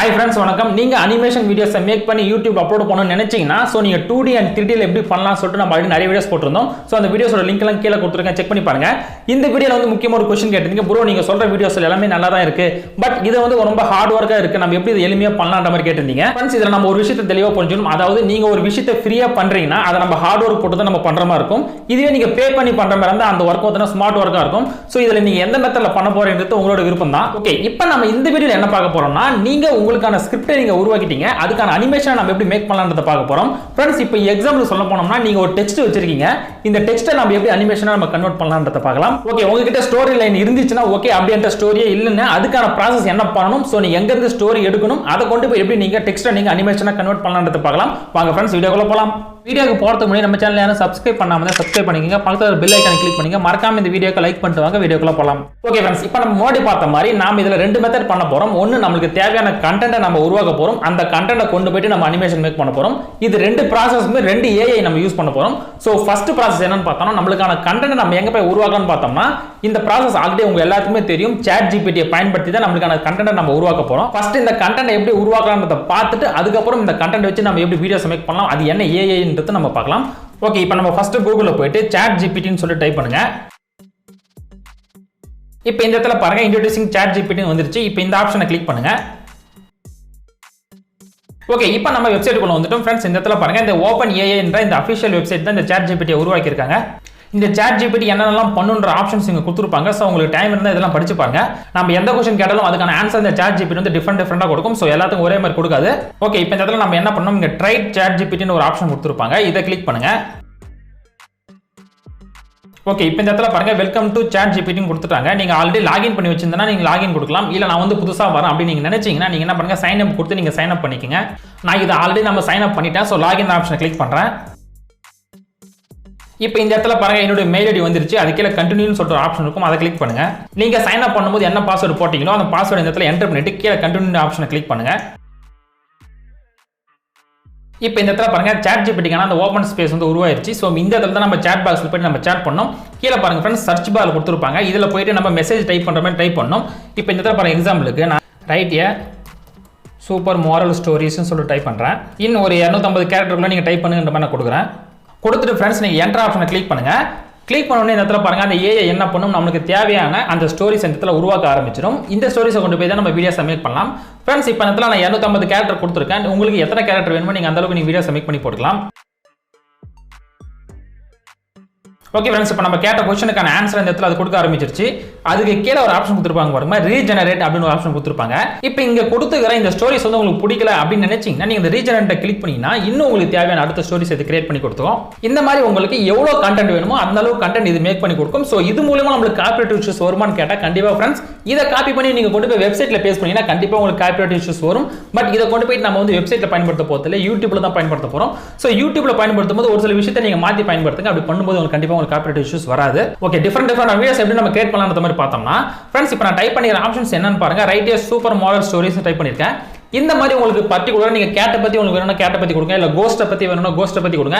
Hi friends, வணக்கம். நீங்க animation வீடியோஸை மேக் பண்ணி யூடியூப் அப்லோட் பண்ணணும்னு நினைச்சீங்கன்னா சோ நீங்க 2D and 3D ல எப்படி பண்ணலாம் சொல்லிட்டு நம்ம ஆல்ரெடி நிறைய வீடியோஸ் போட்டுருந்தோம். சோ அந்த வீடியோஸோட லிங்க் எல்லாம் கீழ கொடுத்திருக்கேன், செக் பண்ணி பாருங்க. இந்த வீடியோல வந்து முக்கியமான ஒரு क्वेश्चन கேட்டிருந்தீங்க. ப்ரோ நீங்க சொல்ற வீடியோஸ்ல எல்லாமே நல்லா தான் இருக்கு. பட் இது வந்து ரொம்ப ஹார்ட் வர்க்கா இருக்கு. நம்ம எப்படி இத எளிமையா பண்ணலாம்ன்ற மாதிரி கேட்டிருந்தீங்க. फ्रेंड्स இதல நம்ம ஒரு விஷயத்தை தெளிவா புரிஞ்சுக்கணும். அதாவது நீங்க ஒரு விஷயத்தை ஃப்ரீயா பண்றீங்கன்னா அத நம்ம ஹார்ட் வர்க் போட்டு தான் நம்ம பண்ற மாதிரி இருக்கும். இதுவே நீங்க பே பண்ணி பண்ற மாதிரி இருந்தா அந்த வர்க் வந்து ஸ்மார்ட் வர்க்கா இருக்கும். சோ இதல நீங்க எந்த மெத்தட்ல பண்ண போறீங்கறது உங்களோட விருப்பம் தான். ஓகே, இப்போ நம்ம இந்த வீடியோல என்ன பார்க்க போறோம்னா நீங்க உங்களுக்கான ஸ்கிரிப்ட் நீங்க உருவாக்கிட்டீங்க, அதுக்கான அனிமேஷன் நம்ம எப்படி மேக் பண்ணலாம்ன்றத பார்க்க போறோம். फ्रेंड्स இப்போ எக்ஸாம்பிள் சொல்ல போனோம்னா நீங்க ஒரு டெக்ஸ்ட் வச்சிருக்கீங்க, இந்த டெக்ஸ்ட்டை நம்ம எப்படி அனிமேஷனா நம்ம கன்வெர்ட் பண்ணலாம்ன்றத பார்க்கலாம். ஓகே, உங்ககிட்ட ஸ்டோரி லைன் இருந்துச்சுனா ஓகே, அப்படின்ற ஸ்டோரியே இல்லன்னா அதுக்கான process என்ன பண்ணனும், சோ நீங்க எங்க இருந்து ஸ்டோரி எடுக்கணும், அதை கொண்டு போய் எப்படி நீங்க டெக்ஸ்ட்டை நீங்க அனிமேஷனா கன்வெர்ட் பண்ணலாம்ன்றத பார்க்கலாம். வாங்க फ्रेंड्स வீடியோக்குள்ள போலாம். வீடியோக்கு போறதுக்கு முன்னாடி நம்ம சேனலை யாரும் சப்ஸ்கிரைப் பண்ணாம இருந்தா சப்ஸ்கிரைப் பண்ணிக்கங்க, பக்கத்துல பெல் ஐகானை கிளிக் பண்ணுங்க, மறக்காம இந்த வீடியோக்கு லைக் பண்ணிட்டு வாங்க. வீடியோக்குள்ள போலாம். ஓகே फ्रेंड्स, இப்போ நம்ம முன்னாடி பார்த்த மாதிரி நாம இதுல ரெண்டு மெத்தட் பண்ண போறோம். ஒன்னு நமக்கு தேவையான கண்டென்ட்டை நம்ம உருவாக்க போறோம், அந்த கண்டென்ட்டை கொண்டு போய் நம்ம அனிமேஷன் மேக் பண்ண போறோம். இது ரெண்டு processமே ரெண்டு AI நம்ம யூஸ் பண்ண போறோம். சோ ஃபர்ஸ்ட் process என்னன்னு பார்த்தோம்னா நமக்கான கண்டென்ட் நம்ம எங்க போய் உருவாக்கலாம்னு பார்த்தோம்னா இந்த process ஆல்ரெடி உங்க எல்லாத்துக்குமே தெரியும், Chatgpt பயன்படுத்தி தான் நமக்கான கண்டென்ட்டை நம்ம உருவாக்க போறோம். ஃபர்ஸ்ட் இந்த கண்டென்ட்டை எப்படி உருவாக்கலாம்ன்றத பார்த்துட்டு அதுக்கு அப்புறம் இந்த கண்டென்ட் வச்சு நம்ம எப்படி வீடியோஸ் மேக் பண்ணலாம், அது என்ன AI-ன்றது நம்ம பார்க்கலாம். ஓகே, இப்போ நம்ம ஃபர்ஸ்ட் கூகுள்ல போய்ட்டு Chatgpt ன்னு சொல்லி டைப் பண்ணுங்க. இப்போ இந்த இடத்துல பாருங்க இன்ட்ரோ듀சிங் Chatgpt ன்னு வந்துருச்சு. இப்போ இந்த ஆப்ஷனை கிளிக் பண்ணுங்க. ஓகே, இப்போ நம்ம வெப்சைட்டுக்குள்ள வந்துட்டோம். फ्रेंड्स இந்த இடத்துல பாருங்க இந்த Openai என்ற இந்த அபிஷியல் வெப்சைட் தான் இந்த Chatgpt உருவாக்கி இருக்காங்க. இந்த Chatgpt என்னென்னலாம் பண்ணுன்ற ஆப்ஷன்ஸ் இங்க கொடுத்திருப்பாங்க. சோ உங்களுக்கு டைம் இருந்தா இதெல்லாம் படிச்சு பாருங்க. நம்ம எந்த क्वेश्चन கேட்டாலும் அதுக்கான ஆன்சர் இந்த Chatgpt வந்து டிஃபரண்டா கொடுக்கும். சோ எல்லாத்துக்கும் ஒரே மாதிரி கொடுக்காது. ஓகே, இப்போ இந்த இடத்துல நம்ம என்ன பண்ணோம், இங்க ட்ரை Chatgpt ன்னு ஒரு ஆப்ஷன் கொடுத்திருப்பாங்க, இத கிளிக் பண்ணுங்க. ஓகே, இப்போ இந்த இடத்துல பாருங்க வெல்கம் டு Chatgpt ன்னு கொடுத்துட்டாங்க. நீங்க ஆல்ரெடி லாகின் பண்ணி வச்சிருந்தா நீங்க லாகின் கொடுக்கலாம். இல்ல நான் வந்து புதுசா வரேன் அப்படி நீங்க நினைச்சீங்கன்னா நீங்க என்ன பண்ணுங்க, சைன் அப் கொடுத்து நீங்க சைன் அப் பண்ணிக்கங்க. நான் இது ஆல்ரெடி நம்ம சைன் அப் பண்ணிட்டேன். சோ லாகின் ஆப்ஷனை கிளிக் பண்றேன். இப்போ இந்த இடத்துல பாருங்க என்னோட மெயில் ஐடி வந்துருச்சு, அது கீழ கண்டினியூன்னு சொல்ற ஆப்ஷன் இருக்கும், அதை கிளிக் பண்ணுங்க. நீங்க சைன் அப் பண்ணும்போது என்ன பாஸ்வேர்ட் போட்டீங்களோ அந்த பாஸ்வேர்ட் இந்த இடத்துல என்டர் பண்ணிட்டு கீழ கண்டினியூ ஆப்ஷனை கிளிக் பண்ணுங்க. இப்போ இந்த இடத்துல பாருங்க Chatgpt-க்கான அந்த ஓபன் ஸ்பேஸ் வந்து உருவாயிருச்சு. சோ இந்த இடத்துல தான் நம்ம சாட் பாக்ஸ்ல போய் நம்ம சாட் பண்ணோம். கீழ பாருங்க फ्रेंड्स சர்ச் பார்ல கொடுத்திருப்பாங்க, இதுல போய்ட்டு நம்ம மெசேஜ் டைப் பண்ற மாதிரி டைப் பண்ணனும். இப்போ இந்த இடத்துல பாருங்க எக்ஸாம்பிளுக்கு நான் ரைட் ஏ சூப்பர் மோரல் ஸ்டோரிஸ் ன்னு சொல்லி டைப் பண்றேன். இன்னும் ஒரு 250 கேரக்டர்க்குள்ள நீங்க டைப் பண்ணுங்கன்ற மாதிரி நான் கொடுக்குறேன். கொடுத்துட்டு फ्रेंड्स நீங்க என்டர் ஆப்ஷனை கிளிக் பண்ணுங்க. கிளிக் பண்ண உடனே இந்த இடத்துல பாருங்க அந்த AI என்ன பண்ணும், நமக்கு தேவையான அந்த ஸ்டோரிஸ் இந்த இடத்துல உருவாக்க ஆரம்பிச்சிடும். இந்த ஸ்டோரிஸை கொண்டு போய் தான் நம்ம வீடியோஸ் மேக் பண்ணலாம். फ्रेंड्स இப்போ இந்த இடத்துல நான் 250 கேரக்டர் கொடுத்திருக்கேன். உங்களுக்கு எத்தனை கேரக்டர் வேணுமோ நீங்க அந்த அளவுக்கு நீங்க வீடியோஸ் மேக் பண்ணி போட்டுக்கலாம். ஓகே फ्रेंड्स, இப்போ நம்ம கேட்ட क्वेश्चनக்கான ஆன்சர் இந்த இடத்துல அது கொடுக்க ஆரம்பிச்சிருச்சு. அதுக்கு கீழ ஒரு ஆப்ஷன் கொடுத்திருப்பாங்க பாருங்க, ரீஜெனரேட் அப்படின ஒரு ஆப்ஷன் கொடுத்திருப்பாங்க. இப்போ இங்க கொடுத்துக்கிற இந்த ஸ்டோரிஸ் வந்து உங்களுக்கு பிடிக்கல அப்படி நினைச்சீங்கன்னா நீங்க இந்த ரீஜெனரேட்டை கிளிக் பண்ணீங்கன்னா இன்னும் உங்களுக்கு தேவையான அடுத்த ஸ்டோரிஸ் இது கிரியேட் பண்ணி கொடுத்துரும். இந்த மாதிரி உங்களுக்கு எவ்வளவு கண்டென்ட் வேணுமோ அந்த அளவுக்கு கண்டென்ட் இது மேக் பண்ணி கொடுக்கும். சோ இது மூலமா நமக்கு காப்பிரைட் இஷ்யூஸ் வருமான்னு கேட்டா கண்டிப்பா फ्रेंड्स இத காப்பி பண்ணி நீங்க கொண்டு போய் வெப்சைட்ல பேஸ்ட் பண்ணீங்கன்னா கண்டிப்பா உங்களுக்கு காப்பிரைட் இஷ்யூஸ் வரும். பட் இத கொண்டு போய் நம்ம வந்து வெப்சைட்ல பயன்படுத்த போறதில்ல, யூடியூப்ல தான் பயன்படுத்த போறோம். சோ யூடியூப்ல பயன்படுத்தும்போது ஒரு சில விஷயத்தை நீங்க மாத்தி பயன்படுத்துங்க. அப்படி பண்ணும்போது உங்களுக்கு கண்டிப்பா உங்களுக்கு காப்பிரைட் இஷ்யூஸ் வராது. ஓகே, டிஃபரண்ட் வீடியோஸ் எப்படி நம்ம கிரியேட் பண்ணலாம்ன்ற மாதிரி பார்த்தோம்னா फ्रेंड्स இப்போ நான் டைப் பண்ணிற ஆப்ஷன்ஸ் என்னன்னு பாருங்க. ரைட் ஏ சூப்பர் மாரல் ஸ்டோரிஸ் டைப் பண்ணிருக்கேன். இந்த மாதிரி உங்களுக்கு பர்టిక్యులரா நீங்க கேட்ட பத்தி உங்களுக்கு வேணும்னா கேட்ட பத்தி கொடுங்க, இல்ல கோஸ்ட பத்தி வேணும்னா கோஸ்ட பத்தி கொடுங்க.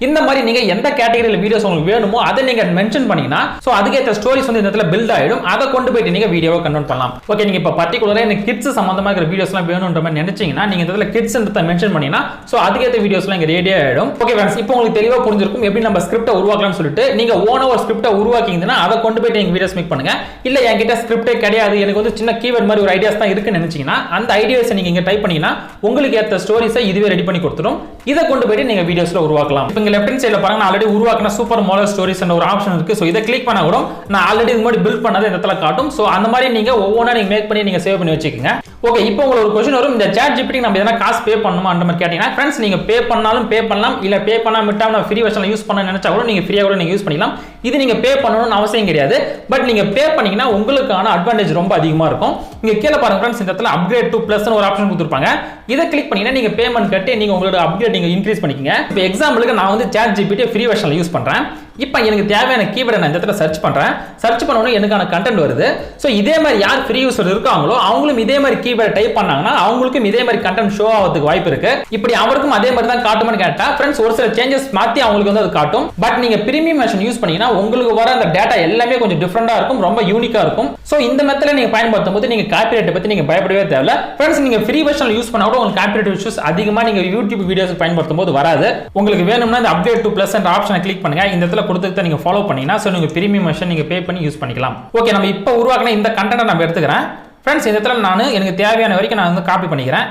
இந்த மாதிரி நீங்க எந்த கேட்டகரியில வீடியோஸ் உங்களுக்கு வேணுமோ அதை நீங்க மென்ஷன் பண்ணீங்கன்னா சோ அதுக்கு ஏத்த ஸ்டோரிஸ் வந்து இந்த இடத்துல பில்ட் ஆயிடும். அதை கொண்டு போய் நீங்க வீடியோவா கன்வெர்ட் பண்ணலாம். ஓகே, நீங்க இப்ப பர்టిక్యులரா எனக்கு கிட்ஸ் சம்பந்தமா இருக்கிற வீடியோஸ்லாம் வேணும்ன்ற மாதிரி நினைச்சீங்கன்னா நீங்க இந்த இடத்துல கிட்ஸ்ன்றத மென்ஷன் பண்ணீங்கன்னா சோ அதுக்கு ஏத்த வீடியோஸ்லாம் இங்க ரெடி ஆயிடும். ஓகே फ्रेंड्स, இப்போ உங்களுக்கு தெளிவா புரிஞ்சிருக்கும் எப்படி நம்ம ஸ்கிரிப்ட்டை உருவாக்கலாம்னு சொல்லிட்டு. நீங்க ஓனா ஒரு ஸ்கிரிப்ட்டை உருவாக்கிங்கன்னா அதை கொண்டு போய் நீங்க வீடியோஸ் மேக் பண்ணுங்க. இல்ல என்கிட்ட ஸ்கிரிப்ட்டே கிடையாது, எனக்கு வந்து சின்ன கீவேர்ட் மாதிரி ஒரு ஐடியாஸ் தான் இருக்குன்னு நினைச்சீங்கன்னா அந்த ஐடியாஸை நீங்க இங்க டைப் பண்ணீங்கன்னா உங்களுக்கு ஏத்த ஸ்டோரிஸை இதுவே ரெடி பண்ணி கொடுத்துரும். இத கொண்டு போய் நீங்க வீடியோஸ்ல உருவாக்கலாம். இப்போ இங்க லெஃப்ட் ஹேண்ட் சைடுல பாருங்க நான் ஆல்ரெடி உருவாக்கின சூப்பர் மாரல் ஸ்டோரிஸ் என்ற ஒரு ஆப்ஷன் இருக்கு. சோ இத கிளிக் பண்ணா கூட நான் ஆல்ரெடி இது மாதிரி பில்ட் பண்ணதை இந்த இடத்துல காட்டும். சோ அந்த மாதிரி நீங்க ஒவ்வொண்ணா நீங்க மேக் பண்ணி நீங்க சேவ் பண்ணி வச்சுக்கோங்க. ஓகே, இப்போ உங்களுக்கு ஒரு क्वेश्चन வரும், இந்த Chatgpt நம்ம எதனா காசு பே பண்ணணுமா அந்த மாதிரி கேட்டீங்கன்னா फ्रेंड्स நீங்க பே பண்ணாலும் பே பண்ணலாம், இல்ல பே பண்ணாம விட்டாம நான் ஃப்ரீ வெர்ஷன்ல யூஸ் பண்ண நினைச்சா கூட நீங்க ஃப்ரீயா கூட நீங்க யூஸ் பண்ணிக்கலாம். இது நீங்க பே பண்ணணும்னு அவசியம் கிடையாது. பட் நீங்க பே பண்ணீங்கன்னா உங்களுக்கான அட்வான்டேஜ் ரொம்ப அதிகமா இருக்கும். இங்க கீழ பாருங்க फ्रेंड्स இந்த இடத்துல அப்கிரேட் டு பிளஸ் ன்னு ஒரு ஆப்ஷன் கொடுத்திருப்பாங்க. இத கிளிக் பண்ணீங்கன்னா நீங்க பேமெண்ட் கட்டி நீங்க உங்களோட அப்கிரேட் நீங்க இன்கிரீஸ் பண்ணிக்கங்க. இப்போ எக்ஸாம்பிளுக்கு நான் வந்து Chatgpt ஃப்ரீ வெர்ஷன்ல யூஸ் பண்றேன். இப்போ எனக்கு தேவையான கீவேர்டை நான் இந்த இடத்துல சர்ச் பண்றேன். சர்ச் பண்ணோன்னு எனக்கான கண்டென்ட் வருது. ஸோ இதே மாதிரி யார் ஃப்ரீ யூசர் இருக்காங்களோ அவங்களும் இதே மாதிரி கீவேர்டை டைப் பண்ணாங்கன்னா அவங்களுக்கும் இதே மாதிரி கண்டென்ட் ஷோ ஆகிறதுக்கு வாய்ப்பு இருக்கு. இப்படி அவருக்கும் அதே மாதிரி தான் காட்டுமான்னு கேட்டா ஃப்ரெண்ட்ஸ் ஒரு சில சேஞ்சஸ் மாத்தி அவங்களுக்கு வந்து அது காட்டும். பட் நீங்க பிரீமியம் வெர்ஷன் யூஸ் பண்ணீங்கன்னா உங்களுக்கு வர அந்த டேட்டா எல்லாமே கொஞ்சம் டிஃபரெண்டா இருக்கும், ரொம்ப யூனிக்கா இருக்கும். சோ இந்த மெத்தட்ல நீங்க பயன்படுத்தும் போது நீங்க காப்பிரைட் பத்தி நீங்க பயப்படவே தேவையில்ல. ஃப்ரெண்ட்ஸ் நீங்க ஃப்ரீ வெர்ஷன்ல யூஸ் பண்ணா கூட உங்களுக்கு காப்பிரைட் இஷ்யூஸ் அதிகமா நீங்க யூடியூப் வீடியோஸ் பயன்படுத்தும் போது வராது. உங்களுக்கு வேணும்னா இந்த அப்டேட் டு பிளஸ் என்ற ஆப்ஷனை கிளிக் பண்ணுங்க. இந்த இடத்துல கொடுத்துட்டு நீங்க ஃபாலோ பண்ணீங்கன்னா சோ நீங்க பிரீமியம் வெர்ஷன் நீங்க பே பண்ணி யூஸ் பண்ணிக்கலாம். ஓகே, நம்ம இப்போ உருவாக்கின இந்த கண்டென்ட் நான் எடுத்துக்கிறேன். ஃப்ரெண்ட்ஸ் இந்த இடத்துல நான் எனக்கு தேவையான வரைக்கும் நான் வந்து காப்பி பண்ணிக்கிறேன்.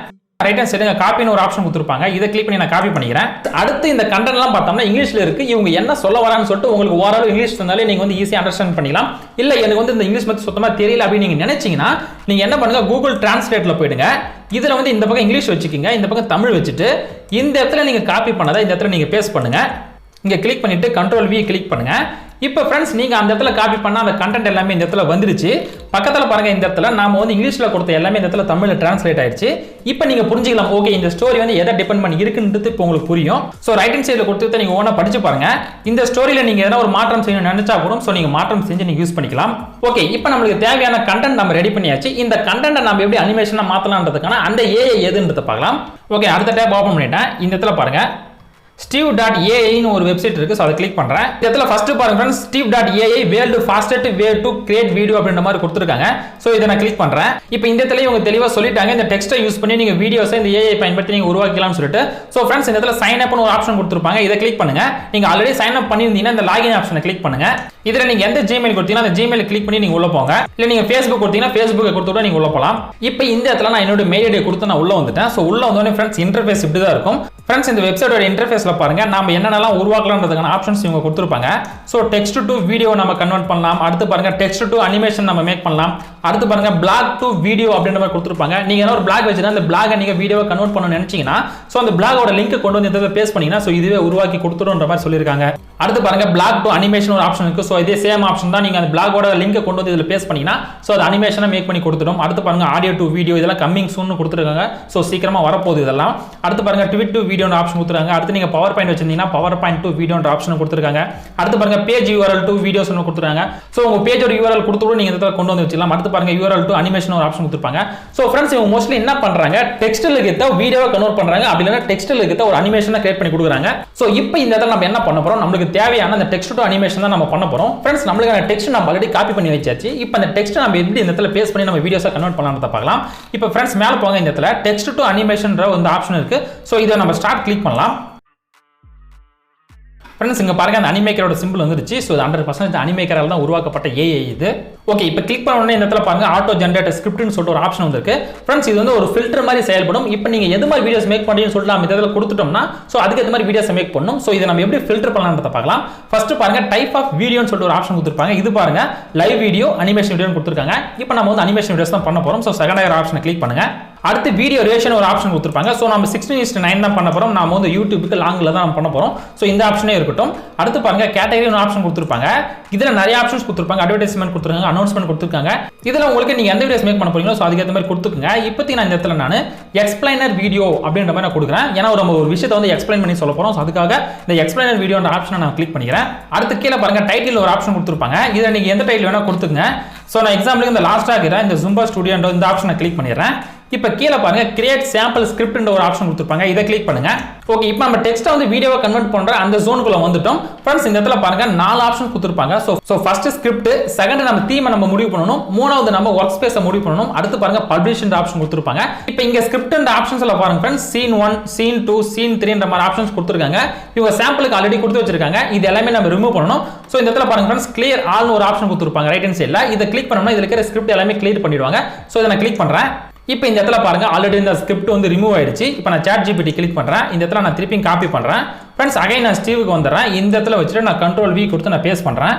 ரைட் ஹேண்ட் சைடுல காப்பின்னு ஒரு ஆப்ஷன் கொடுத்திருப்பாங்க. இதை கிளிக் பண்ணி நான் காப்பி பண்ணிக்கிறேன். அடுத்து இந்த கண்டென்ட் எல்லாம் பார்த்தோம்னா இங்கிலீஷ்ல இருக்கு. இவங்க என்ன சொல்ல வரான்னு சொல்லிட்டு உங்களுக்கு ஓரளவு இங்கிலீஷ் சொன்னாலே நீங்க வந்து ஈஸியா அண்டர்ஸ்டாண்ட் பண்ணிக்கலாம். இல்ல எனக்கு வந்து இந்த இங்கிலீஷ் பத்தி சுத்தமா தெரியல அப்படின்னு நீங்க நினைச்சீங்கன்னா நீங்க என்ன பண்ணுங்க, கூகுள் டிரான்ஸ்லேட்ல போயிடுங்க. இதுல வந்து இந்த பக்கம் இங்கிலீஷ் வச்சுக்கோங்க, இந்த பக்கம் தமிழ் வச்சுட்டு இந்த இடத்துல நீங்க காப்பி பண்ணதை இந்த இடத்துல நீங்க பேஸ்ட் பண்ணுங்க. இங்க கிளிக் பண்ணிட்டு Ctrl V கிளிக் பண்ணுங்க. இப்போ ஃப்ரெண்ட்ஸ் நீங்க அந்த இடத்துல காப்பி பண்ண அந்த கண்டென்ட் எல்லாமே இந்த இடத்துல வந்துருச்சு. பக்கத்துல பாருங்க, இந்த இடத்துல நாம வந்து இங்கிலீஷ்ல கொடுத்த எல்லாமே இந்த இடத்துல தமிழ்ல டிரான்ஸ்லேட் ஆயிடுச்சு. இப்போ நீங்க புரிஞ்சுக்கலாம், ஓகே இந்த ஸ்டோரி வந்து எதை டிபெண்ட் பண்ணி இருக்குன்றது இப்போ உங்களுக்கு புரியும். சோ ரைட் ஹேண்ட் சைடுல கொடுத்து நீங்க ஓனா படிச்சு பாருங்க. இந்த ஸ்டோரியில நீங்க எதனா ஒரு மாற்றம் செய்யணும்னு நினைச்சா கூட சோ நீங்க மாற்றம் செஞ்சு நீங்க யூஸ் பண்ணிக்கலாம். ஓகே, இப்போ நமக்கு தேவையான கண்டென்ட் நம்ம ரெடி பண்ணியாச்சு. இந்த கண்டென்ட்டை நம்ம எப்படி அனிமேஷனா மாத்தலாம்ன்றதுக்கான அந்த AI எதுன்றதை பார்க்கலாம். ஓகே, அடுத்த டேப் ஓபன் பண்ணிட்டேன். இந்த இடத்துல பாருங்க steve.ai னு ஒரு வெப்சைட் இருக்கு. சோ அத கிளிக் பண்றேன். இந்த இடத்துல ஃபர்ஸ்ட் பாருங்க friends steve.ai world fastest way to create video அப்படின்ற மாதிரி கொடுத்திருக்காங்க. சோ இத நான் கிளிக் பண்றேன். இப்போ இந்த இடத்துல இவங்க தெளிவா சொல்லிட்டாங்க இந்த டெக்ஸ்ட்டை யூஸ் பண்ணி நீங்க வீடியோஸை இந்த AI பயன்படுத்தி நீங்க உருவாக்கலாம்னு சொல்லிட்டு. சோ फ्रेंड्स இந்த இடத்துல சைன் அப்னு ஒரு ஆப்ஷன் கொடுத்திருப்பாங்க. இத கிளிக் பண்ணுங்க. நீங்க ஆல்ரெடி சைன் அப் பண்ணிருந்தீங்கன்னா இந்த லாகின் ஆப்ஷனை கிளிக் பண்ணுங்க. இதுல நீங்க எந்த Gmail கொடுத்தீங்கன்னா அந்த Gmail கிளிக் பண்ணி நீங்க உள்ள போங்க. இல்ல நீங்க Facebook கொடுத்தீங்கன்னா Facebook கொடுத்து கூட நீங்க உள்ள போலாம். இப்போ இந்த இடத்துல நான் என்னோட மெயில் ஐடி கொடுத்து நான் உள்ள வந்துட்டேன். சோ உள்ள வந்தோனே फ्रेंड्स இன்டர்ஃபேஸ் இப்படி தான் இருக்கும். फ्रेंड्स இந்த வெப்சைட்டோட இன்டர்ஃபேஸ்ல பாருங்க நாம என்னென்னலாம் உருவாக்கலாம்ன்றதுக்கான ஆப்ஷன்ஸ் இவங்க கொடுத்திருப்பாங்க. சோ டெக்ஸ்ட் டு வீடியோ நம்ம கன்வர்ட் பண்ணலாம். அடுத்து பாருங்க டெக்ஸ்ட் டு அனிமேஷன் நம்ம மேக் பண்ணலாம். அடுத்து பாருங்க பிளாக் டு வீடியோ அப்படின்ற மாதிரி கொடுத்திருப்பாங்க. நீங்க என்ன ஒரு பிளாக் வச்சிருந்தா அந்த பிளாகை நீங்க வீடியோவை கன்வர்ட் பண்ணனும்னு நினைச்சீங்கன்னா சோ அந்த பிளாகோட லிங்க் கொண்டு வந்து இதல பேஸ்ட் பண்ணீங்கன்னா சோ இதுவே உருவாக்கி கொடுத்துடும்ன்ற மாதிரி சொல்லிருக்காங்க. அடுத்து பாருங்க பிளாக் டு அனிமேஷன் ஒரு ஆப்ஷன் இருக்கு. சோ இதே சேம் ஆப்ஷன் தான். நீங்க அந்த பிளாகோட லிங்க் கொண்டு வந்து இதல பேஸ்ட் பண்ணீங்கன்னா சோ அது அனிமேஷனா மேக் பண்ணி கொடுத்துடும். அடுத்து பாருங்க ஆடியோ டு வீடியோ இதெல்லாம் கம்மிங் சூன் கொடுத்திருக்காங்க. சோ சீக்கிரமா வரப்போகுது இதெல்லாம். அடுத்து பாருங்க ட்வீட் டு வீடியோன்ற ஆப்ஷன் கொடுத்திருக்காங்க. அடுத்து நீங்க பவர் பாயிண்ட் வச்சிருந்தீங்கன்னா பவர் பாயிண்ட் டு வீடியோன்ற ஆப்ஷன் கொடுத்திருக்காங்க. அடுத்து பாருங்க பேஜ் URL டு வீடியோஸ் ஒன்னு கொடுத்திருக்காங்க. சோ உங்க பேஜோட URL கொடுத்துட்டு நீங்க இதல கொண்டு வந்து வச்சிடலாம். அடுத்து பாருங்க URL டு அனிமேஷன் ஒரு ஆப்ஷன் கொடுத்திருப்பாங்க. சோ फ्रेंड्स இவங்க மோஸ்ட்லி என்ன பண்றாங்க, டெக்ஸ்ட்ல இருக்க வீடியோவை கன்வர்ட் பண்றாங்க. அப்படி இல்லனா டெக்ஸ்ட்ல இருக்க ஒரு அனிமேஷனை கிரியேட் பண்ணி கொடுக்குறாங்க. சோ இப்போ இந்த இடத்துல நம்ம என்ன பண்ண போறோம், நமக்கு தேவையான அந்த டெக்ஸ்ட் டு அனிமேஷன் தான் நம்ம பண்ண போறோம். फ्रेंड्स நமக்கான டெக்ஸ்ட் நம்ம ஆல்ரெடி காப்பி பண்ணி வச்சாச்சு. இப்போ அந்த டெக்ஸ்ட் நம்ம எப்படி இந்த இடத்துல பேஸ்ட் பண்ணி நம்ம வீடியோஸா கன்வர்ட் பண்ணலாம்ன்றத பார்க்கலாம். இப்போ फ्रेंड्स மேல போங்க, இந்த இடத்துல டெக்ஸ்ட் டு அனிமேஷன்ன்ற ஒரு ஆப்ஷன் இருக்கு. சோ இத நம்ம ஸ்டார்ட் கிளிக் பண்ணலாம். फ्रेंड्स இங்க பாருங்க அந்த அனிமேக்கரோட சிம்பிள் வந்துருச்சு. சோ இது 100% அனிமேக்கரால தான் உருவாக்கப்பட்ட AI இது. ஓகே, இப்போ கிளிக் பண்ண உடனே இந்த இடத்துல பாருங்க ஆட்டோ ஜெனரேட் ஸ்கிரிப்ட்னு சொல்லிட்டு ஒரு ஆப்ஷன் வந்திருக்கு. फ्रेंड्स இது வந்து ஒரு ஃபில்டர் மாதிரி செயல்படும். இப்போ நீங்க எது மாதிரி வீடியோஸ் மேக் பண்றீங்கன்னு சொல்லிட்டு நம்ம இதல கொடுத்துட்டோம்னா சோ அதுக்கு ஏத்த மாதிரி வீடியோஸ் மேக் பண்ணனும். சோ இத நம்ம எப்படி ஃபில்டர் பண்ணலாம்ன்றத பார்க்கலாம். ஃபர்ஸ்ட் பாருங்க டைப் ஆஃப் வீடியோன்னு சொல்லிட்டு ஒரு ஆப்ஷன் கொடுத்திருப்பாங்க. இது பாருங்க லைவ் வீடியோ, அனிமேஷன் வீடியோன்னு கொடுத்திருக்காங்க. இப்போ நம்ம வந்து அனிமேஷன் வீடியோஸ் தான் பண்ண போறோம். சோ செகண்ட் ஆப்ஷனை கிளிக் பண்ணுங்க. அடுத்து வீடியோ ரேஷியோ ஒரு ஆப்ஷன் கொடுத்திருப்பாங்க. சோ நம்ம 16:9 தான் பண்ண போறோம். நாம வந்து யூடியூப்க்கு லாங்ல தான் பண்ண போறோம். சோ இந்த ஆப்ஷனே இருக்கட்டும். அடுத்து பாருங்க கேட்டகரி ஒரு ஆப்ஷன் கொடுத்திருப்பாங்க. இதுல நிறைய ஆப்ஷன்ஸ் கொடுத்திருப்பாங்க. அட்வர்டைஸ்மென்ட் கொடுத்திருக்காங்க, அனௌன்ஸ்மென்ட் கொடுத்திருக்காங்க. இதுல உங்களுக்கு நீங்க எந்த வீடியோஸ் மேக் பண்ண போறீங்களோ சோ அதுக்கு ஏத்த மாதிரி கொடுத்துக்கங்க. இப்போதைக்கு நான் இந்த இடத்துல நான் எக்ஸ்பிளைனர் வீடியோ அப்படின்ற மாதிரி நான் கொடுக்குறேன். ஏன்னா ஒரு விஷயத்தை வந்து எக்ஸ்பிளைன் பண்ணி சொல்ல போறோம். சோ அதுக்காக இந்த எக்ஸ்பிளைனர் வீடியோன்ற ஆப்ஷனை நான் கிளிக் பண்ணிக்கிறேன். அடுத்து கீழ பாருங்க டைட்டில் ஒரு ஆப்ஷன் கொடுத்திருப்பாங்க. இத நீங்க எந்த டைட்டில் வேணா கொடுத்துக்கங்க. சோ நான் எக்ஸாம்பிளுக்கு இந்த லாஸ்டா இருக்கிற இந்த ஜும்பா ஸ்டுடியோன்ற இந்த ஆப்ஷனை கிளிக் பண்ணிடுறேன். இப்போ கீழ பாருங்க கிரியேட் சாம்பிள் ஸ்கிரிப்ட்ன்ற ஒரு ஆப்ஷன் கொடுத்திருப்பாங்க. இத கிளிக் பண்ணுங்க. ஓகே, இப்போ நம்ம டெக்ஸ்ட்டை வந்து வீடியோவா கன்வர்ட் பண்ற அந்த ஜோனுக்குள்ள வந்துட்டோம். फ्रेंड्स இந்த இடத்துல பாருங்க 4 ஆப்ஷன் கொடுத்திருப்பாங்க. சோ ஃபர்ஸ்ட் ஸ்கிரிப்ட், செகண்ட் நம்ம தீம் நம்ம முடிவு பண்ணனும், மூணாவது நம்ம வொர்க் ஸ்பேஸை முடிவு பண்ணனும். அடுத்து பாருங்க பப்ளிஷ்ன்ற ஆப்ஷன் கொடுத்திருப்பாங்க. இப்போ இங்க ஸ்கிரிப்ட்ன்ற ஆப்ஷன்ஸ்ல பாருங்க फ्रेंड्स சீன் 1, சீன் 2, சீன் 3ன்ற மாதிரி ஆப்ஷன்ஸ் கொடுத்திருக்காங்க. இவங்க சாம்பிளுக்கு ஆல்ரெடி கொடுத்து வச்சிருக்காங்க. இது எல்லாமே நம்ம ரிமூவ் பண்ணனும். சோ இந்த இடத்துல பாருங்க फ्रेंड्स கிளியர் ஆல்னு ஒரு ஆப்ஷன் கொடுத்திருப்பாங்க ரைட் ஹேண்ட் சைடுல. இத கிளிக் பண்ணோம்னா இதுல இருக்கிற ஸ்கிரிப்ட் எல்லாமே கிளியர் பண்ணிடுவாங்க. சோ இத நான் கிளிக் பண்றேன். இப்போ இந்த இடத்துல பாருங்க ஆல்ரெடி இந்த ஸ்கிரிப்ட் வந்து ரிமூவ் ஆயிடுச்சு. இப்போ நான் Chatgpt கிளிக் பண்றேன். இந்த இடத்துல நான் திருப்பி காப்பி பண்றேன். फ्रेंड्स அகைன் நான் ஸ்டீவுக்கு வந்துறேன். இந்த இடத்துல வச்சிட்டு நான் Ctrl V கொடுத்து நான் பேஸ்ட் பண்றேன்.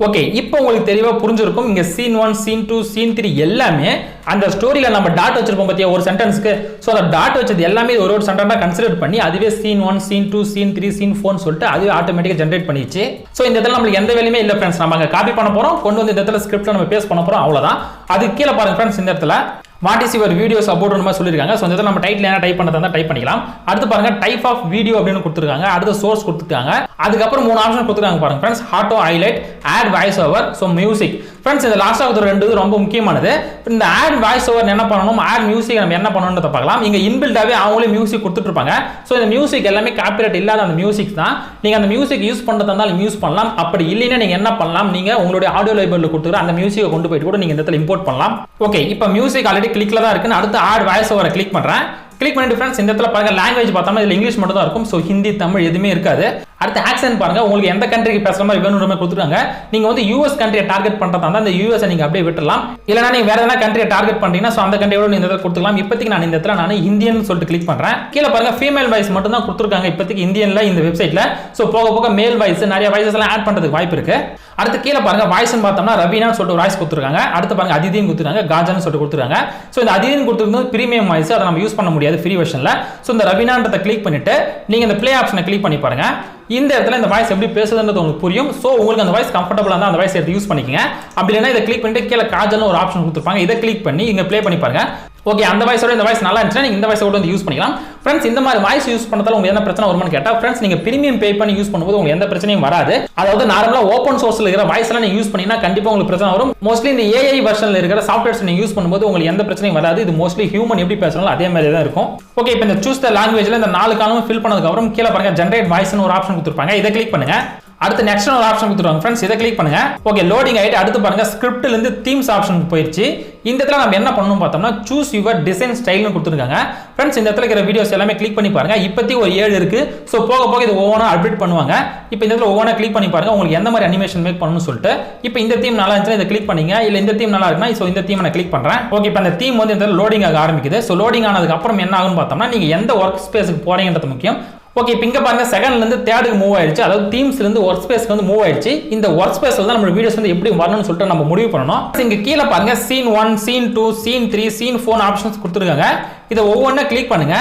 ஓகே, இப்போ உங்களுக்கு தெளிவா புரிஞ்சிருக்கும். இங்க சீன் 1, சீன் 2, சீன் 3 எல்லாமே அந்த ஸ்டோரியில நம்ம டாட் வச்சிருப்போம் பாத்தியா ஒரு சென்டென்ஸ்க்கு. சோ அந்த டாட் வச்சது எல்லாமே ஒரு சென்டென்ஸா கன்சிடர் பண்ணி அதுவே சீன் 1, சீன் 2, சீன் 3, சீன் 4 னு சொல்லிட்டு அதுவே ஆட்டோமேட்டிக்கா ஜெனரேட் பண்ணிடுச்சு. சோ இந்த இடத்துல நமக்கு எந்த வேலையுமே இல்ல फ्रेंड्स. நம்ம அங்க காப்பி பண்ண போறோம், கொண்டு வந்து இந்த இடத்துல ஸ்கிரிப்ட்ல நம்ம பேஸ்ட் பண்ண போறோம், அவ்வளவுதான். அது கீழ பாருங்க फ्रेंड्स இந்த இடத்துல what is your videos about மாதிரி சொல்லியிருக்காங்க. ஸோ இந்த இடத்துல நம்ம டைட்டில் என்ன டைப் பண்ணுறதா டைப் பண்ணிக்கலாம். அடுத்து பாருங்க டைப் ஆஃப் வீடியோ அப்படின்னு கொடுத்துருக்காங்க. அடுத்து சோர்ஸ் கொடுத்துருக்காங்க. அதுக்கப்புறம் 3 ஆப்ஷன் கொடுத்துருக்காங்க பாருங்க friends. Auto highlight, add voice over, so music. Friends இந்த லாஸ்ட்டாக கொடுத்த 2 ரொம்ப முக்கியமானது. இந்த ஆட் வாய்ஸ் ஓவர் என்ன பண்ணணும், ஆட் மியூசிக் நம்ம என்ன பண்ணணும்ன்றத பார்க்கலாம். இங்கே இன்பில்டாவே அவங்களே மியூசிக் கொடுத்துருப்பாங்க. ஸோ இந்த மியூசிக் எல்லாமே காப்பிரைட் இல்லாத அந்த மியூசிக் தான். நீங்கள் அந்த மியூசிக் யூஸ் பண்ணுறதா இருந்தாலும் யூஸ் பண்ணலாம். அப்படி இல்லைன்னா நீங்கள் என்ன பண்ணலாம், நீங்கள் உங்களுடைய ஆடியோ லைப்ரரியில் கொடுத்துருக்க அந்த மியூசிக்கை கொண்டு போயிட்டு கூட நீங்கள் இந்த இடத்துல இம்போர்ட் பண்ணலாம். ஓகே, இப்போ மியூசிக் ஆல்ரெடி கிளிக்ல தான் இருக்குன்னு அடுத்து ஆட் வாய்ஸ் ஓவரை கிளிக் பண்ணுறேன். கிளிக் பண்ணிட்டு ஃப்ரெண்ட்ஸ் இந்த இடத்துல பாருங்க லாங்குவேஜ் பார்த்தோம்னா இதுல இங்கிலீஷ் மட்டும் தான் இருக்கும். ஸோ ஹிந்தி, தமிழ் எதுவுமே இருக்காது. அடுத்து ஆக்சென்ட் பாருங்க, உங்களுக்கு எந்த கண்ட்ரிக்கு பேசுற மாதிரி வேணும்ன்ற மாதிரி கொடுத்துருக்காங்க. நீங்க வந்து யூஎஸ் கண்ட்ரியை டார்கெட் பண்றதா இருந்தா அந்த யூஎஸ் நீங்க அப்படியே விட்டுறலாம். இல்லைனா நீங்க வேற எதனா கண்ட்ரியை டார்கெட் பண்றீங்கன்னா ஸோ அந்த கண்ட்ரியோட இந்த இடத்துல கொடுத்துக்கலாம். இப்போதைக்கு நான் இந்த இடத்துல நான் இந்தியன் சொல்லிட்டு கிளிக் பண்றேன். கீழே பாருங்க ஃபீமேல் வாய்ஸ் மட்டும் தான் கொடுத்துருக்காங்க இப்போதைக்கு இந்தியன்ல இந்த வெப்சைட்ல. ஸோ போக போக மேல் வாய்ஸ் நிறைய வாய்ஸஸ் எல்லாம் ஆட் பண்றதுக்கு வாய்ப்பு இருக்கு. அடுத்து கீழே பாருங்க வாய்ஸ்னு பார்த்தோம்னா ரவீனான்னு சொல்லிட்டு வாய்ஸ் கொடுத்துருக்காங்க. அடுத்து பாருங்க அதிதின்னு கொடுத்துருக்காங்க, காஜான்னு சொல்லிட்டு கொடுத்துருக்காங்க. ஸோ இந்த அதிதின்னு கொடுத்துருந்தது பிரீமியம் வாய்ஸ், அதை நம்ம யூஸ் பண்ண முடியாது ஃப்ரீ வெர்ஷன்ல. ஸோ இந்த ரவீனான்றதை கிளிக் பண்ணிட்டு நீங்க இந்த ப்ளே ஆப்ஷனை கிளிக் பண்ணி பாருங்க. இந்த இடத்துல இந்த வாய்ஸ் எப்படி பேசுதுன்றது உங்களுக்கு புரியும். ஸோ உங்களுக்கு அந்த வாய்ஸ் கம்ஃபர்டபுளாக இருந்தால் அந்த வாய்ஸ் எடுத்து யூஸ் பண்ணிக்கங்க. அப்படி இல்லைன்னா இதை கிளிக் பண்ணிட்டு கீழே காஜல்னு ஒரு ஆப்ஷன் கொடுத்துருப்பாங்க. இதை கிளிக் பண்ணி இங்கே ப்ளே பண்ணி பாருங்க. ஓகே, அந்த வாய்ஸோட இந்த வாய்ஸ் நல்லா இருந்துச்சுன்னா நீங்க இந்த வாய்ஸ் கூட வந்து யூஸ் பண்ணிக்கலாம். ஃப்ரெண்ட்ஸ் இந்த மாதிரி வாய்ஸ் யூஸ் பண்ணதால உங்களுக்கு என்ன பிரச்சனை வருமானு கேட்டா ஃப்ரெண்ட்ஸ் நீங்க பிரீமியம் பே பண்ணி யூஸ் பண்ணும்போது உங்களுக்கு எந்த பிரச்சனையும் வராது. அதாவது நார்மலா ஓப்பன் சோர்ஸ்ல இருக்கிற வாய்ஸ் எல்லாம் நீங்க யூஸ் பண்ணீங்கன்னா கண்டிப்பா உங்களுக்கு பிரச்சனை வரும். மோஸ்ட்லி இந்த ஏஐ வெர்ஷன்ல இருக்கிற சாஃப்ட்வேர்ஸ் நீங்க யூஸ் பண்ணும்போது உங்களுக்கு எந்த பிரச்சனையும் வராது. இது மோஸ்ட்லி ஹியூமன் எப்படி பேசுறாங்களோ அதே மாதிரி தான் இருக்கும். ஓகே, இப்போ இந்த சூஸ் த லாங்குவேஜ்ல இந்த 4 காலமும் ஃபில் பண்ணதுக்கு அப்புறம் கீழே பாருங்க ஜெனரேட் வாய்ஸ்னு ஒரு ஆப்ஷன் கொடுத்துருப்பாங்க. இதை கிளிக் பண்ணுங்க. அடுத்து நெக்ஸ்ட் ஒரு ஆப்ஷன் கொடுத்துருவாங்க ஃப்ரெண்ட்ஸ். இதை கிளிக் பண்ணுங்க. ஓகே, லோடிங் ஆயிட்டு அடுத்து பாருங்க ஸ்கிரிப்ட்ல இருந்து தீம்ஸ் ஆப்ஷனுக்கு போயிடுச்சு. இந்த இடத்துல நம்ம என்ன பண்ணணும் பார்த்தோம்னா சூஸ் யுவர் டிசைன் ஸ்டைல்னு கொடுத்துருக்காங்க. ஃப்ரெண்ட்ஸ் இந்த இடத்துல இருக்கிற வீடியோஸ் எல்லாமே கிளிக் பண்ணி பாருங்க. இப்போதைக்கு ஒரு 7 இருக்கு. ஸோ போக போக இது ஒவ்வொன்றா அப்டேட் பண்ணுவாங்க. இப்போ இந்த இடத்துல ஒவ்வொன்றா கிளிக் பண்ணி பாருங்க உங்களுக்கு எந்த மாதிரி அனிமேஷன் மேக் பண்ணணும்னு சொல்லிட்டு. இப்போ இந்த தீம் நல்லா இருந்துச்சுன்னா இதை கிளிக் பண்ணீங்க. இல்லை இந்த தீம் நல்லா இருக்குன்னா ஸோ இந்த தீம் நான் கிளிக் பண்றேன். ஓகே, இப்போ அந்த தீம் வந்து இந்த லோடிங் ஆக ஆரம்பிக்குது. ஸோ லோடிங் ஆனதுக்கு அப்புறம் என்ன ஆகும்னு பார்த்தோம்னா நீங்க எந்த ஒர்க் ஸ்பேஸுக்கு போறீங்கன்றது முக்கியம். ஓகே, இப்போ இங்க பாருங்க செகண்ட்ல இருந்து தேர்டுக்கு மூவ் ஆயிடுச்சு. அதாவது தீம்ஸ்ல இருந்து ஒர்க் ஸ்பேஸ்க்கு வந்து மூவ் ஆயிடுச்சு. இந்த ஒர்க் ஸ்பேஸ்ல தான் நம்ம வீடியோஸ் வந்து எப்படி வரணும்னு சொல்லிட்டு நம்ம முடிவு பண்ணணும். இங்க கீழே பாருங்க scene 1, scene 2, scene 3, scene 4 options கொடுத்துருக்காங்க. இதை ஒவ்வொன்றா கிளிக் பண்ணுங்க.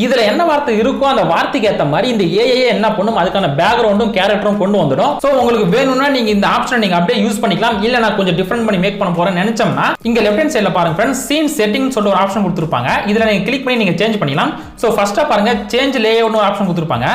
இதுல என்ன வார்த்தை இருக்கோ அந்த வார்த்தைக்கு ஏற்ற மாதிரி இந்த ஏஐ என்ன பண்ணும் அதுக்கான பேக்ரவுண்டும் கேரக்டரும் கொண்டு வந்துடும். சோ உங்களுக்கு வேணும்னா நீங்க இந்த ஆப்ஷனை நீங்க அப்படியே யூஸ் பண்ணிக்கலாம். இல்ல நான் கொஞ்சம் டிஃபரெண்ட் பண்ணி மேக் பண்ண போறேன்னு நினைச்சோம்னா இங்க லெஃப்ட் ஹேண்ட் சைடுல பாருங்க ஃப்ரெண்ட்ஸ் சீன் செட்டிங் சொல்லிட்டு ஒரு ஆப்ஷன் கொடுத்திருப்பாங்க. இதுல நீங்க கிளிக் பண்ணி நீங்க சேஞ்ச் பண்ணிக்கலாம். சோ ஃபர்ஸ்டா பாருங்க சேஞ்ச் லேஅவுட்னு ஒரு ஆப்ஷன் கொடுத்திருப்பாங்க.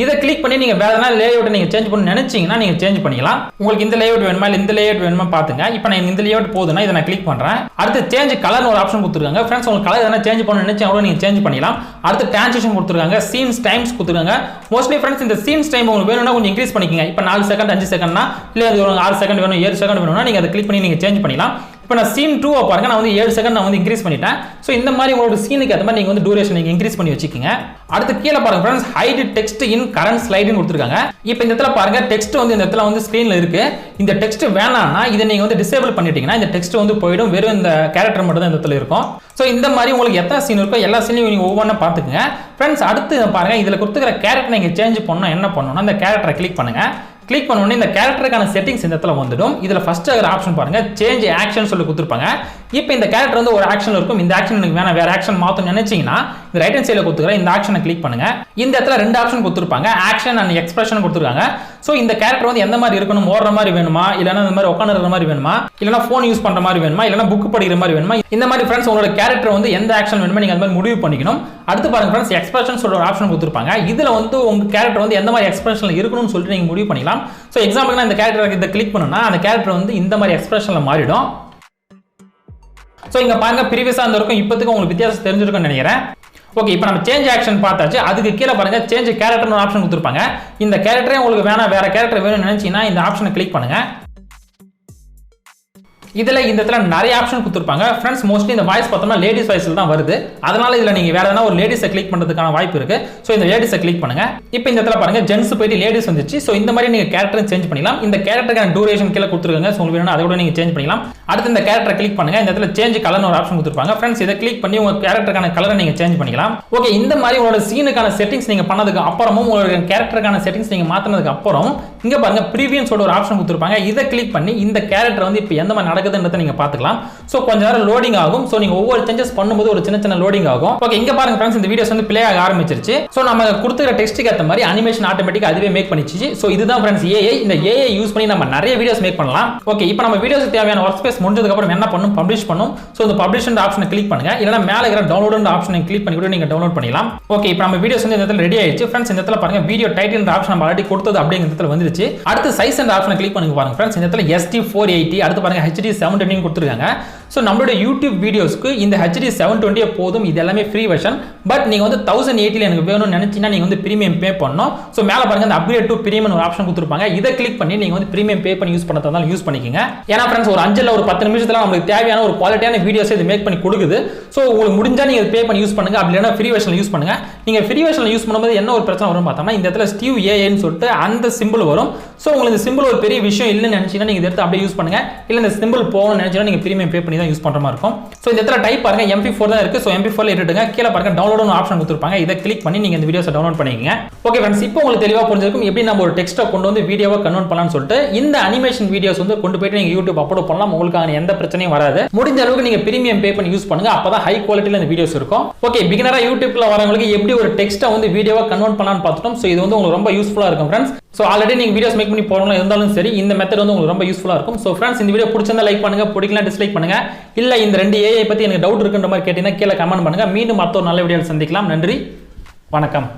இதை கிளிக் பண்ணி நீங்க வேற ஏதாவது லேஅவுட் நீங்க சேஞ்ச் பண்ண நினைச்சீங்கன்னா நீங்க சேஞ்ச் பண்ணிக்கலாம். உங்களுக்கு இந்த லேஅவுட் வேணுமா இல்ல இந்த லேஅவுட் வேணுமா பாத்துங்க. இப்போ நான் இந்த லேஅவுட் போதுனா இதை நான் கிளிக் பண்றேன். அடுத்து சேஞ்ச் கலர்னு ஒரு ஆப்ஷன் கொடுத்திருக்காங்க. ஃப்ரெண்ட்ஸ் உங்களுக்கு கலர் எதனா சேஞ்ச் பண்ண நினைச்சா நீங்க சேஞ்ச் பண்ணிக்கலாம். அடுத்து டிரான்சிஷன் கொடுத்திருக்காங்க. சீன்ஸ் டைம்ஸ் கொடுத்திருக்காங்க. மோஸ்ட்லி ஃப்ரெண்ட்ஸ் இந்த சீன்ஸ் டைம் உங்களுக்கு வேணும்னா கொஞ்சம் இன்க்ரீஸ் பண்ணிக்கங்க. இப்போ 4 செகண்ட் 5 செகண்ட்னா இல்ல அது 6 செகண்ட் வேணும் 7 செகண்ட் வேணும்னா நீங்க அதை கிளிக் பண்ணி நீங்க சேஞ்ச் பண்ணிக்கலாம். இப்போ நான் சீன் 2 பாருங்க நான் வந்து 7 செகண்ட் நான் வந்து இன்க்ரீஸ் பண்ணிட்டேன். ஸோ இந்த மாதிரி உங்களோட சீனுக்கு ஏற்ற மாதிரி நீங்க வந்து டூரேஷன் நீங்க இன்க்ரீஸ் பண்ணி வச்சுக்கோங்க. அடுத்து கீழே பாருங்க friends hide text in current ஸ்லைடுன்னு கொடுத்துருக்காங்க. இப்போ இந்த இடத்துல பாருங்க டெக்ஸ்ட் வந்து இந்த இடத்துல வந்து ஸ்கிரீன்ல இருக்கு. இந்த டெக்ஸ்ட் வேணாம்னா இதை நீங்க வந்து டிசேபிள் பண்ணிட்டீங்கன்னா இந்த டெக்ஸ்ட் வந்து போயிடும். வெறும் இந்த கேரக்டர் மட்டும் தான் இந்த இடத்துல இருக்கும். ஸோ இந்த மாதிரி உங்களுக்கு எத்தனை சீன் இருக்கோ எல்லா சீனையும் நீங்க ஒவ்வொன்றா பார்த்துக்குங்க. ஃப்ரெண்ட்ஸ் அடுத்து பாருங்க இதுல கொடுத்துக்கிற கேரக்டர் நீங்க சேஞ்ச் பண்ணணும். என்ன பண்ணணும்னா இந்த கேரக்டரை கிளிக் பண்ணுங்க. கிளிக் பண்ண உடனே இந்த கேரக்டருக்கான செட்டிங்ஸ் இந்த இடத்துல வந்துடும். இதுல ஃபர்ஸ்ட் இருக்கிற ஆப்ஷன் பாருங்க சேஞ்ச் ஆக்ஷன் சொல்லி கொடுத்துருப்பாங்க. இப்போ இந்த கேரக்டர் வந்து ஒரு ஆக்ஷன் இருக்கும். இந்த ஆக்ஷன் எனக்கு வேணா வேற ஆக்ஷன் மாத்தணும்னு நினைச்சீங்கன்னா இந்த ரைட் ஹேண்ட் சைடுல கொடுத்துக்கிற இந்த ஆக்ஷனை கிளிக் பண்ணுங்க. இந்த இடத்துல 2 ஆப்ஷன் கொடுத்துருப்பாங்க. ஆக்ஷன் அண்ட் எக்ஸ்பிரஷன் கொடுத்துருக்காங்க. ஸோ இந்த கேரக்டர் வந்து எந்த மாதிரி இருக்கணும், ஓடுற மாதிரி வேணுமா இல்லைன்னா இந்த மாதிரி உட்காந்து இருக்கிற மாதிரி வேணுமா இல்லைன்னா ஃபோன் யூஸ் பண்ற மாதிரி வேணுமா இல்லைன்னா புக் படிக்கிற மாதிரி வேணுமா இந்த மாதிரி ஃப்ரெண்ட்ஸ் உங்களோட கேரக்டர் வந்து எந்த ஆக்ஷன் வேணுமா நீங்க அந்த மாதிரி முடிவு பண்ணிக்கணும். அடுத்து பாருங்க ஃப்ரெண்ட்ஸ் எக்ஸ்பிரஷன் சொல்ற ஒரு ஆப்ஷன் கொடுத்துருப்பாங்க. இதுல வந்து உங்க கேரக்டர் வந்து எந்த மாதிரி எக்ஸ்பிரஷன்ல இருக்கணும்னு சொல்லிட்டு நீங்க முடிவு பண்ணிக்கலாம். ஸோ எக்ஸாம்பிள் இந்த கேரக்டர் இதை கிளிக் பண்ணா அந்த கேரக்டர் வந்து இந்த மாதிரி எக்ஸ்பிரஷன்ல மாறிடும். சோ இங்க பாருங்க ப்ரீவியஸா இருந்திருக்கும் இப்போதைக்கு உங்களுக்கு வித்தியாசம் தெரிஞ்சிருக்கும்னு நினைக்கிறேன். ஓகே, இப்போ நம்ம சேஞ்ச் ஆக்ஷன் பார்த்தாச்சு. அதுக்கு கீழே பாருங்க சேஞ்ச் கேரக்டர்னு ஆப்ஷன் கொடுத்துருப்பாங்க. இந்த கேரக்டரே உங்களுக்கு வேணா வேற கேரக்டர் வேணும்னு நினைச்சீங்கன்னா இந்த ஆப்ஷனை கிளிக் பண்ணுங்க. இதுல இந்த இடத்துல நிறைய ஆப்ஷன் கொடுத்திருப்பாங்க. ஃப்ரெண்ட்ஸ் மோஸ்ட்லி இந்த வாய்ஸ் பார்த்தோம்னா லேடிஸ் வாய்ஸ்ல தான் வருது. அதனால இதுல நீங்க வேற ஏதாவது ஒரு லேடிஸை கிளிக் பண்றதுக்கான வாய்ப்பு இருக்கு. சோ இந்த லேடிஸை கிளிக் பண்ணுங்க. இப்போ இந்த இடத்துல பாருங்க ஜென்ஸ் போயிட்டு லேடிஸ் வந்துச்சு. சோ இந்த மாதிரி நீங்க கேரக்டர் சேஞ்ச் பண்ணிக்கலாம். இந்த கேரக்டருக்கான டியூரேஷன் கீழே கொடுத்துருக்காங்க. சோ உங்களுக்கு வேணும்னா அதை கூட நீங்க சேஞ்ச் பண்ணிக்கலாம். அடுத்து இந்த கேரக்டரை கிளிக் பண்ணுங்க. இந்த இடத்துல சேஞ்ச் கலர்னு ஒரு ஆப்ஷன் கொடுத்திருப்பாங்க. ஃப்ரெண்ட்ஸ் இதை கிளிக் பண்ணி உங்க கேரக்டருக்கான கலரை நீங்க சேஞ்ச் பண்ணிக்கலாம். ஓகே, இந்த மாதிரி உங்களோட சீனுக்கான செட்டிங்ஸ் நீங்க பண்ணதுக்கு அப்புறமும் உங்களோட கேரக்டருக்கான செட்டிங்ஸ் நீங்க மாத்தினதுக்கு அப்புறம் இங்க பாருங்க ப்ரீவியூன்னு சொல்ற ஒரு ஆப்ஷன் கொடுத்திருப்பாங்க. இதை கிளிக் பண்ணி இந்த கேரக்டர் வந்து இப்போ எந்த மாதிரி நடக்குது நடக்குதுன்றதை நீங்க பார்த்துக்கலாம். ஸோ கொஞ்ச நேரம் லோடிங் ஆகும். ஸோ நீங்க ஒவ்வொரு சேஞ்சஸ் பண்ணும்போது ஒரு சின்ன சின்ன லோடிங் ஆகும். ஓகே, இங்க பாருங்க ஃப்ரெண்ட்ஸ், இந்த வீடியோஸ் வந்து பிளே ஆக ஆரம்பிச்சிருச்சு. ஸோ நம்ம கொடுத்துக்கிற டெக்ஸ்ட்டுக்கு ஏற்ற மாதிரி அனிமேஷன் ஆட்டோமேட்டிக் அதுவே மேக் பண்ணிச்சு. ஸோ இதுதான் ஃப்ரெண்ட்ஸ் ஏஐ. இந்த ஏஐ யூஸ் பண்ணி நம்ம நிறைய வீடியோஸ் மேக் பண்ணலாம். ஓகே, இப்போ நம்ம வீடியோஸ் தேவையான ஒர்க் ஸ்பேஸ் முடிஞ்சதுக்கு அப்புறம் என்ன பண்ணும், பப்ளிஷ் பண்ணும். ஸோ இந்த பப்ளிஷ் ஆப்ஷனை கிளிக் பண்ணுங்க, இல்லைனா மேலே இருக்கிற டவுன்லோட் ஆப்ஷனை கிளிக் பண்ணி கூட நீங்க டவுன்லோட் பண்ணிக்கலாம். ஓகே, இப்போ நம்ம வீடியோஸ் வந்து இந்த இடத்துல ரெடி ஆயிடுச்சு ஃப்ரெண்ட்ஸ். இந்த இடத்துல பாருங்க வீடியோ டைட்டில் ஆப்ஷன் நம்ம ஆல்ரெடி கொடுத்தது அப்படிங்கிற இடத்துல வந்துருச்சு. அடுத்து சைஸ் அண்ட் ஆப்ஷனை கிளிக் பண்ணுங்க பாருங்க ஃப்ரெண்ட்ஸ். இந்த இடத்துல SD 480 அடுத்து பாருங்க HD 720 கொடுத்துருக்காங்க. ஸோ நம்மளோட யூடியூப் வீடியோஸ்க்கு இந்த HD 720 போதும். இது எல்லாமே ஃப்ரீ வெர்ஷன். பட் நீங்க வந்து 1080 எனக்கு வேணும்னு நினைச்சீங்கன்னா நீங்க வந்து பிரீமியம் பே பண்ணணும். ஸோ மேலே பாருங்க இந்த அப்கிரேட் டு பிரீமியம் ஒரு ஆப்ஷன் கொடுத்துருப்பாங்க. இதை கிளிக் பண்ணி நீங்க வந்து பிரீமியம் பே பண்ணி யூஸ் பண்ணதால யூஸ் பண்ணிக்கங்க. ஏன்னா ஃப்ரெண்ட்ஸ் ஒரு 5 ஒரு 10 நிமிஷத்துல நமக்கு தேவையான ஒரு குவாலிட்டியான வீடியோஸ் இது மேக் பண்ணி கொடுக்குது. ஸோ உங்களுக்கு முடிஞ்சா நீங்க பே பண்ணி யூஸ் பண்ணுங்க. அப்படி இல்லைனா ஃப்ரீ வெர்ஷன்ல யூஸ் பண்ணுங்க. நீங்க ஃப்ரீ வெர்ஷன்ல யூஸ் பண்ணும்போது என்ன ஒரு பிரச்சனை வரும் பார்த்தோம்னா, இந்த இடத்துல ஸ்டீவ் ஏஐன்னு சொல்லிட்டு அந்த சிம்பிள் வரும். ஸோ உங்களுக்கு இந்த சிம்பிள் ஒரு பெரிய விஷயம் இல்லைன்னு நினைச்சீங்கன்னா நீங்க எடுத்து அப்படியே யூஸ் பண்ணுங்க. இல்லை இந்த சிம்பிள் போகணும்னு நினைச்சீங்கன்னா நீங்க பிரீமியம் பே பண்ணி தான் யூஸ் பண்ற மாதிரி இருக்கும். ஸோ இந்த இடத்துல டைப் பாருங்க MP4 தான் இருக்கு. So MP4 இட்டுங்க. கீழே பாருங்க டவுன்லோட் ஆப்ஷன் கொடுத்துருப்பாங்க. இதை கிளிக் பண்ணி நீங்க இந்த வீடியோஸை டவுன்லோட் பண்ணிக்கங்க. ஓகே ஃப்ரெண்ட்ஸ், இப்போ உங்களுக்கு தெளிவா புரிஞ்சிருக்கும் எப்படி நம்ம ஒரு டெக்ஸ்ட்டை கொண்டு வந்து வீடியோவை கன்வெர்ட் பண்ணலாம்னு சொல்லிட்டு. இந்த அனிமேஷன் வீடியோஸ் வந்து கொண்டு போயிட்டு நீங்க யூடியூப் அப்லோட் பண்ணலாம். உங்களுக்கு எந்த பிரச்சனையும் வராது. முடிஞ்ச அளவுக்கு நீங்க பிரீமியம் பே பண்ணி யூஸ் பண்ணுங்க. அப்பதான் ஹை குவாலிட்டில இந்த வீடியோஸ் இருக்கும். ஓகே, பிகினரா யூடியூப்ல வரவங்களுக்கு எப்படி ஒரு டெக்ஸ்ட்டை வந்து வீடியோவை கன்வெர்ட் பண்ணலாம்னு பார்த்துட்டோம். ஸோ இது வந்து உங்களுக்கு ரொம்ப யூஸ்ஃபுல்லா இருக்கும் ஃப்ரெண்ட்ஸ். ஸோ ஆல்ரெடி நீங்க வீடியோஸ் மேக் பண்ணி போறவங்களா இருந்தாலும் சரி, இந்த மெத்தட் வந்து உங்களுக்கு ரொம்ப யூஸ்ஃபுல்லா இருக்கும். ஸோ ஃப்ரெண்ட்ஸ், இந்த வீடியோ பிடிச்சிருந்தா லைக் பண்ணுங்க, பிடிக்கலாம் டிஸ்லைக் பண்ணுங்க. இல்ல இந்த 2 ஏஐ பத்தி எனக்கு டவுட் இருக்குன்ற மாதிரி கேட்டீங்கன்னா கீழே கமெண்ட் பண்ணுங்க. மீண்டும் மற்ற ஒரு நல்ல வீடியோவில் சந்திக்கலாம். நன்றி, வணக்கம்.